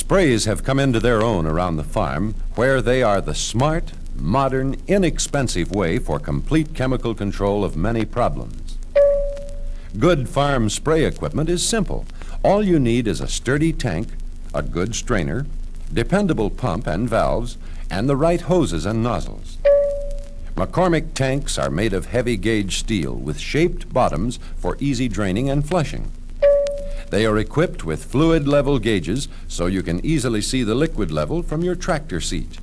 Sprays have come into their own around the farm, where they are the smart, modern, inexpensive way for complete chemical control of many problems. Good farm spray equipment is simple. All you need is a sturdy tank, a good strainer, dependable pump and valves, and the right hoses and nozzles. McCormick tanks are made of heavy gauge steel with shaped bottoms for easy draining and flushing. They are equipped with fluid level gauges so you can easily see the liquid level from your tractor seat.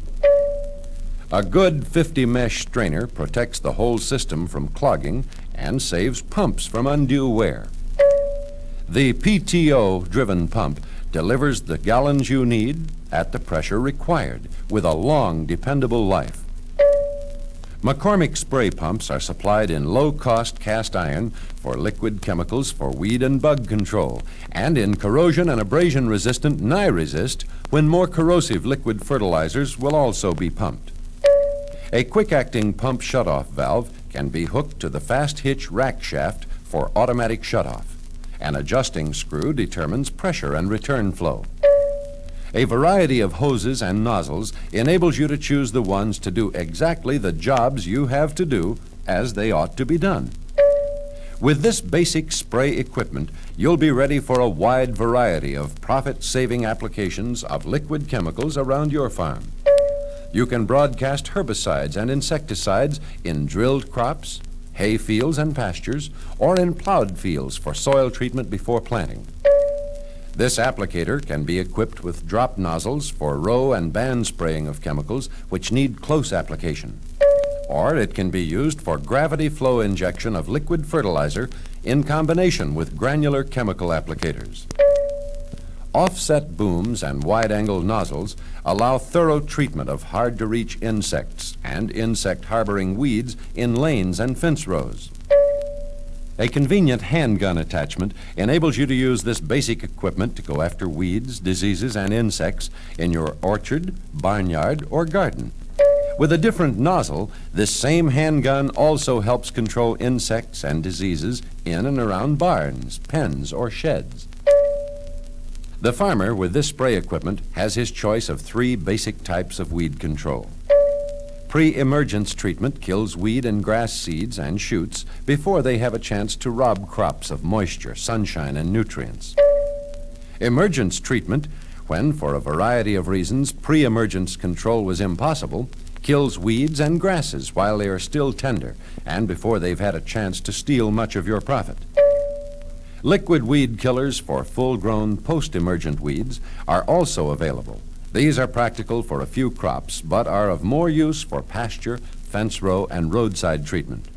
A good 50 mesh strainer protects the whole system from clogging and saves pumps from undue wear. The PTO-driven pump delivers the gallons you need at the pressure required with a long, dependable life. McCormick spray pumps are supplied in low-cost cast iron for liquid chemicals for weed and bug control, and in corrosion and abrasion-resistant Ni-Resist when more corrosive liquid fertilizers will also be pumped. A quick-acting pump shutoff valve can be hooked to the fast-hitch rack shaft for automatic shutoff. An adjusting screw determines pressure and return flow. A variety of hoses and nozzles enables you to choose the ones to do exactly the jobs you have to do as they ought to be done. With this basic spray equipment, you'll be ready for a wide variety of profit-saving applications of liquid chemicals around your farm. You can broadcast herbicides and insecticides in drilled crops, hay fields and pastures, or in plowed fields for soil treatment before planting. This applicator can be equipped with drop nozzles for row and band spraying of chemicals which need close application. Or it can be used for gravity flow injection of liquid fertilizer in combination with granular chemical applicators. Offset booms and wide-angle nozzles allow thorough treatment of hard-to-reach insects and insect-harboring weeds in lanes and fence rows. A convenient handgun attachment enables you to use this basic equipment to go after weeds, diseases, and insects in your orchard, barnyard, or garden. With a different nozzle, this same handgun also helps control insects and diseases in and around barns, pens, or sheds. The farmer with this spray equipment has his choice of 3 basic types of weed control. Pre-emergence treatment kills weed and grass seeds and shoots before they have a chance to rob crops of moisture, sunshine, and nutrients. Emergence treatment, when for a variety of reasons pre-emergence control was impossible, kills weeds and grasses while they are still tender and before they've had a chance to steal much of your profit. Liquid weed killers for full-grown post-emergent weeds are also available. These are practical for a few crops, but are of more use for pasture, fence row, and roadside treatment.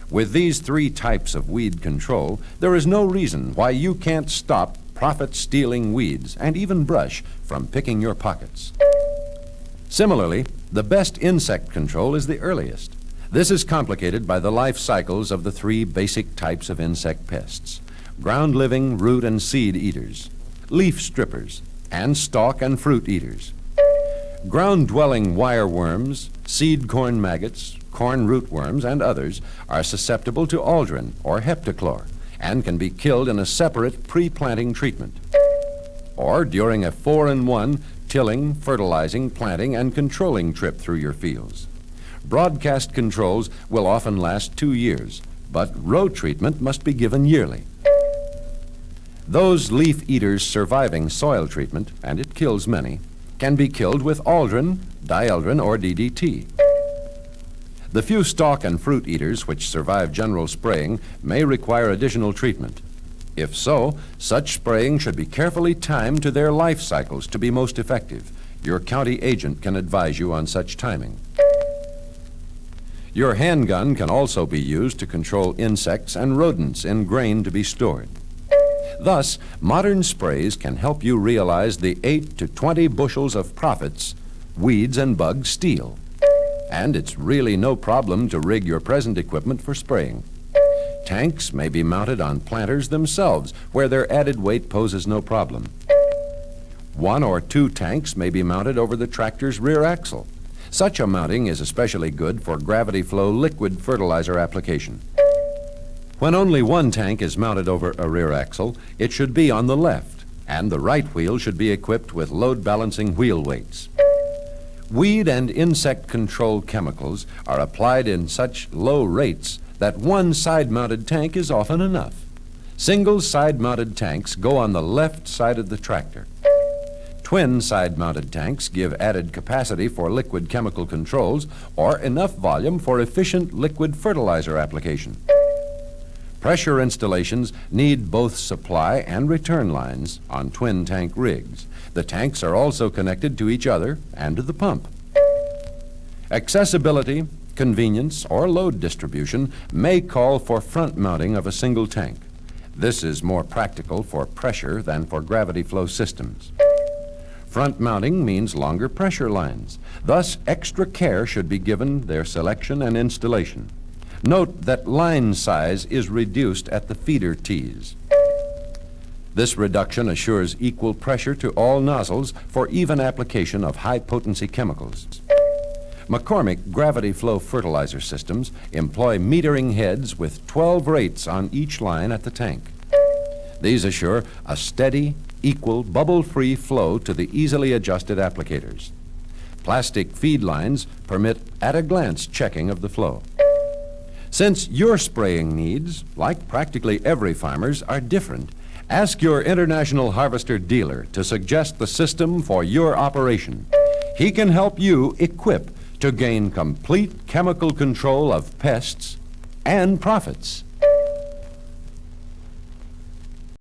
With these 3 types of weed control, there is no reason why you can't stop profit-stealing weeds and even brush from picking your pockets. Similarly, the best insect control is the earliest. This is complicated by the life cycles of the 3 basic types of insect pests: ground-living, root, and seed eaters, leaf strippers, and stalk and fruit eaters. Ground-dwelling wireworms, seed corn maggots, corn rootworms, and others are susceptible to aldrin or heptachlor and can be killed in a separate pre-planting treatment or during a 4-in-1 tilling, fertilizing, planting, and controlling trip through your fields. Broadcast controls will often last 2 years, but row treatment must be given yearly. Those leaf eaters surviving soil treatment, and it kills many, can be killed with aldrin, dieldrin, or DDT. The few stalk and fruit eaters which survive general spraying may require additional treatment. If so, such spraying should be carefully timed to their life cycles to be most effective. Your county agent can advise you on such timing. Your handgun can also be used to control insects and rodents in grain to be stored. Thus, modern sprays can help you realize the 8 to 20 bushels of profits weeds and bugs steal. And it's really no problem to rig your present equipment for spraying. Tanks may be mounted on planters themselves, where their added weight poses no problem. 1 or 2 tanks may be mounted over the tractor's rear axle. Such a mounting is especially good for gravity flow liquid fertilizer application. When only 1 tank is mounted over a rear axle, it should be on the left, and the right wheel should be equipped with load-balancing wheel weights. Weed and insect control chemicals are applied in such low rates that one side-mounted tank is often enough. Single side-mounted tanks go on the left side of the tractor. Twin side-mounted tanks give added capacity for liquid chemical controls or enough volume for efficient liquid fertilizer application. Pressure installations need both supply and return lines on twin tank rigs. The tanks are also connected to each other and to the pump. Accessibility, convenience, or load distribution may call for front mounting of a single tank. This is more practical for pressure than for gravity flow systems. Front mounting means longer pressure lines. Thus, extra care should be given their selection and installation. Note that line size is reduced at the feeder tees. This reduction assures equal pressure to all nozzles for even application of high-potency chemicals. McCormick gravity flow fertilizer systems employ metering heads with 12 rates on each line at the tank. These assure a steady, equal, bubble-free flow to the easily adjusted applicators. Plastic feed lines permit at-a-glance checking of the flow. Since your spraying needs, like practically every farmer's, are different, ask your International Harvester dealer to suggest the system for your operation. He can help you equip to gain complete chemical control of pests and profits.